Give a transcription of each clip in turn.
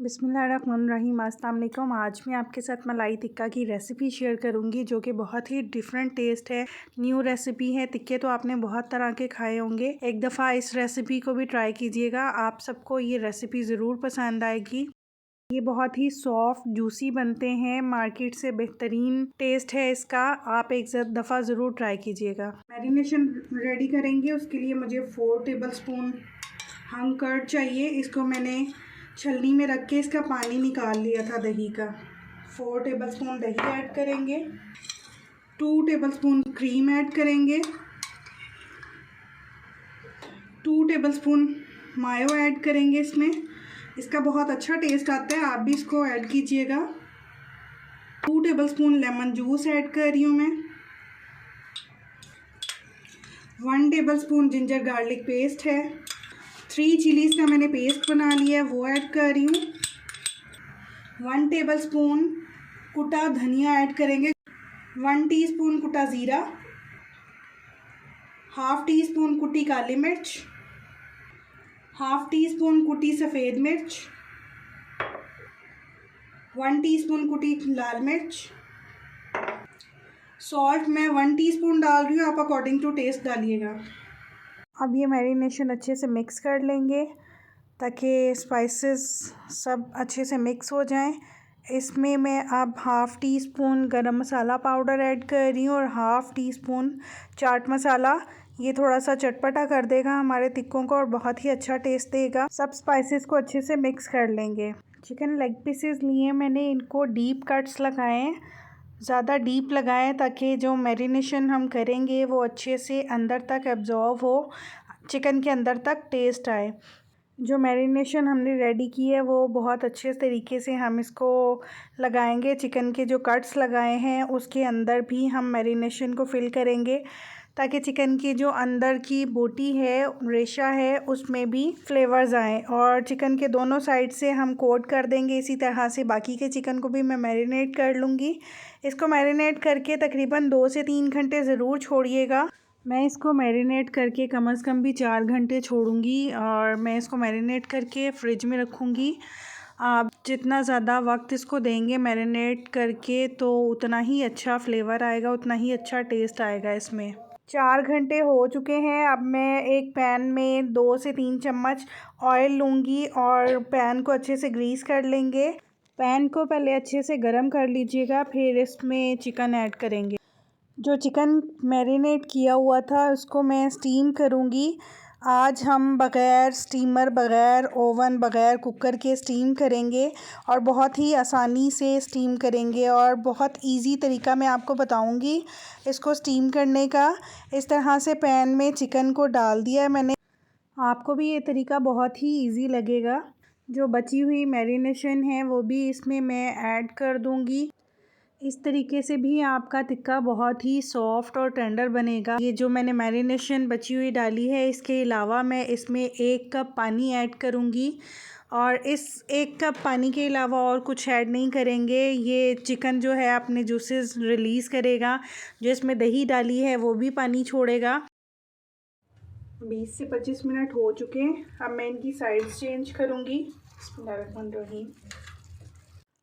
बिस्मिल्लाहिर्रहमानिर्रहीम। अस्सलाम वालेकुम। आज मैं आपके साथ मलाई टिक्का की रेसिपी शेयर करूंगी जो कि बहुत ही डिफरेंट टेस्ट है। न्यू रेसिपी है। टिक्के तो आपने बहुत तरह के खाए होंगे, एक दफ़ा इस रेसिपी को भी ट्राई कीजिएगा। आप सबको ये रेसिपी ज़रूर पसंद आएगी। ये बहुत ही सॉफ्ट जूसी बनते हैं, मार्केट से बेहतरीन टेस्ट है इसका। आप एक दफ़ा ज़रूर ट्राई कीजिएगा। मैरिनेशन रेडी करेंगे, उसके लिए मुझे 4 टेबलस्पून हंग कर्ड चाहिए। इसको मैंने छलनी में रख के इसका पानी निकाल लिया था दही का। 4 टेबलस्पून दही ऐड करेंगे। 2 टेबलस्पून क्रीम ऐड करेंगे। 2 टेबलस्पून मायो ऐड करेंगे इसमें। इसका बहुत अच्छा टेस्ट आता है, आप भी इसको ऐड कीजिएगा। 2 टेबलस्पून लेमन जूस ऐड कर रही हूँ मैं। 1 टेबलस्पून जिंजर गार्लिक पेस्ट है। 3 चिलीज़ का मैंने पेस्ट बना लिया है, वो ऐड कर रही हूँ। 1 टेबलस्पून कुटा धनिया ऐड करेंगे। 1 टीस्पून कुटा ज़ीरा। हाफ़ टी स्पून कुटी काली मिर्च। हाफ़ टी स्पून कुटी सफ़ेद मिर्च। 1 टीस्पून कुटी लाल मिर्च। सॉल्ट मैं 1 टीस्पून डाल रही हूँ, आप अकॉर्डिंग टू टेस्ट डालिएगा। अब ये मैरिनेशन अच्छे से मिक्स कर लेंगे ताकि स्पाइसेस सब अच्छे से मिक्स हो जाएं। इसमें मैं अब हाफ़ टी स्पून गरम मसाला पाउडर ऐड कर रही हूँ और half tea spoon chaat masala. ये थोड़ा सा चटपटा कर देगा हमारे टिक्कों को और बहुत ही अच्छा टेस्ट देगा। सब स्पाइसेस को अच्छे से मिक्स कर लेंगे। चिकन लेग पीसेस लिए मैंने, इनको डीप कट्स लगाए हैं, ज़्यादा डीप लगाएं ताकि जो मैरिनेशन हम करेंगे वो अच्छे से अंदर तक एब्जॉर्व हो, चिकन के अंदर तक टेस्ट आए। जो मैरिनेशन हमने रेडी की है वो बहुत अच्छे तरीके से हम इसको लगाएंगे। चिकन के जो कट्स लगाए हैं उसके अंदर भी हम मैरिनेशन को फिल करेंगे ताकि चिकन की जो अंदर की बोटी है, रेशा है, उसमें भी फ्लेवर्स आएँ। और चिकन के दोनों साइड से हम कोट कर देंगे। इसी तरह से बाकी के चिकन को भी मैं मैरिनेट कर लूँगी। इसको मैरिनेट करके तकरीबन 2 से 3 घंटे ज़रूर छोड़िएगा। मैं इसको मैरिनेट करके कम से कम भी 4 घंटे छोड़ूंगी और मैं इसको मैरिनेट करके फ़्रिज में रखूँगी। आप जितना ज़्यादा वक्त इसको देंगे मैरिनेट करके तो उतना ही अच्छा फ्लेवर आएगा, उतना ही अच्छा टेस्ट आएगा इसमें। 4 घंटे हो चुके हैं। अब मैं एक पैन में 2 से 3 चम्मच ऑयल लूँगी और पैन को अच्छे से ग्रीस कर लेंगे। पैन को पहले अच्छे से गरम कर लीजिएगा, फिर इसमें चिकन ऐड करेंगे। जो चिकन मैरिनेट किया हुआ था उसको मैं स्टीम करूँगी। आज हम बग़ैर स्टीमर, बग़ैर ओवन, बग़ैर कुकर के स्टीम करेंगे और बहुत ही आसानी से स्टीम करेंगे और बहुत इजी तरीका मैं आपको बताऊंगी इसको स्टीम करने का। इस तरह से पैन में चिकन को डाल दिया है मैंने। आपको भी ये तरीका बहुत ही इजी लगेगा। जो बची हुई मैरिनेशन है वो भी इसमें मैं ऐड कर दूँगी। इस तरीके से भी आपका टिक्का बहुत ही सॉफ्ट और टेंडर बनेगा। ये जो मैंने मैरिनेशन बची हुई डाली है, इसके अलावा मैं इसमें 1 कप पानी ऐड करूँगी और इस 1 कप पानी के अलावा और कुछ ऐड नहीं करेंगे। ये चिकन जो है अपने जूसेस रिलीज़ करेगा। जो इसमें दही डाली है वो भी पानी छोड़ेगा। 20 से 25 मिनट हो चुके हैं। अब मैं इनकी साइड्स चेंज करूँगी।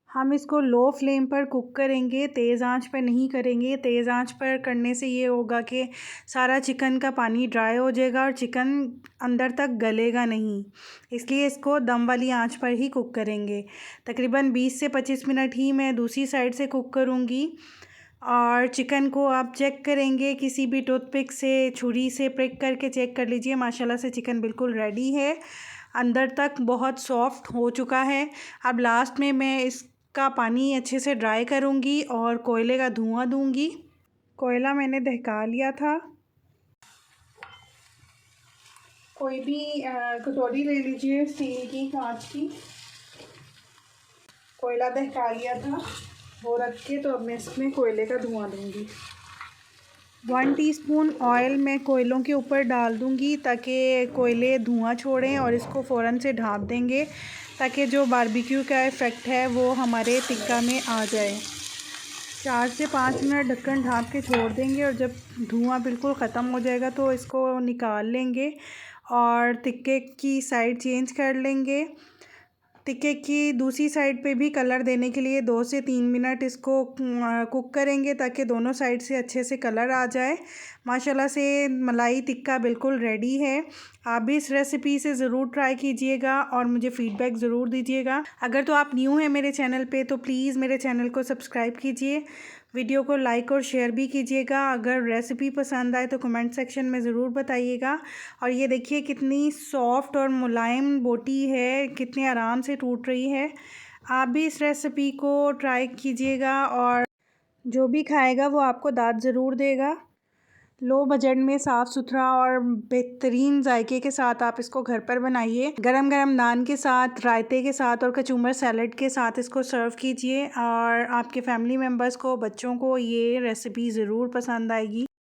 हम इसको लो फ्लेम पर कुक करेंगे, तेज़ आंच पर नहीं करेंगे। तेज़ आंच पर करने से ये होगा कि सारा चिकन का पानी ड्राई हो जाएगा और चिकन अंदर तक गलेगा नहीं। इसलिए इसको दम वाली आंच पर ही कुक करेंगे। तकरीबन 20 से 25 मिनट ही मैं दूसरी साइड से कुक करूँगी। और चिकन को आप चेक करेंगे, किसी भी टूथपिक से, छुरी से प्रिक करके चेक कर लीजिए। माशाल्लाह से चिकन बिल्कुल रेडी है, अंदर तक बहुत सॉफ्ट हो चुका है। अब लास्ट में मैं इसका पानी अच्छे से ड्राई करूँगी और कोयले का धुआं दूँगी। कोयला मैंने दहका लिया था। कोई भी कटोरी ले लीजिए, स्टील की, कांच की। कोयला दहका लिया था वो रख के, तो अब मैं इसमें कोयले का धुआं दूँगी। 1 टीस्पून ऑयल मैं कोयलों के ऊपर डाल दूँगी ताकि कोयले धुआं छोड़ें और इसको फ़ौरन से ढाँप देंगे ताकि जो बारबेक्यू का इफ़ेक्ट है वो हमारे टिक्का में आ जाए। 4 से 5 मिनट ढक्कन ढाँप के छोड़ देंगे और जब धुआं बिल्कुल ख़त्म हो जाएगा तो इसको निकाल लेंगे और टिक्के की साइड चेंज कर लेंगे टिक्के की दूसरी साइड पे भी कलर देने के लिए 2 से 3 मिनट इसको कुक करेंगे ताकि दोनों साइड से अच्छे से कलर आ जाए। माशाल्लाह से मलाई टिक्का बिल्कुल रेडी है। आप भी इस रेसिपी से ज़रूर ट्राई कीजिएगा और मुझे फ़ीडबैक ज़रूर दीजिएगा। अगर तो आप न्यू हैं मेरे चैनल पे तो प्लीज़ मेरे चैनल को सब्सक्राइब कीजिए, वीडियो को लाइक और शेयर भी कीजिएगा। अगर रेसिपी पसंद आए तो कमेंट सेक्शन में ज़रूर बताइएगा। और ये देखिए कितनी सॉफ्ट और मुलायम बोटी है, कितने आराम से टूट रही है। आप भी इस रेसिपी को ट्राई कीजिएगा और जो भी खाएगा वो आपको दाद ज़रूर देगा। लो बजट में साफ़ सुथरा और बेहतरीन जायके के साथ आप इसको घर पर बनाइए। गरम गरम नान के साथ, रायते के साथ और कचूमर सैलड के साथ इसको सर्व कीजिए और आपके फैमिली मेम्बर्स को, बच्चों को ये रेसिपी ज़रूर पसंद आएगी।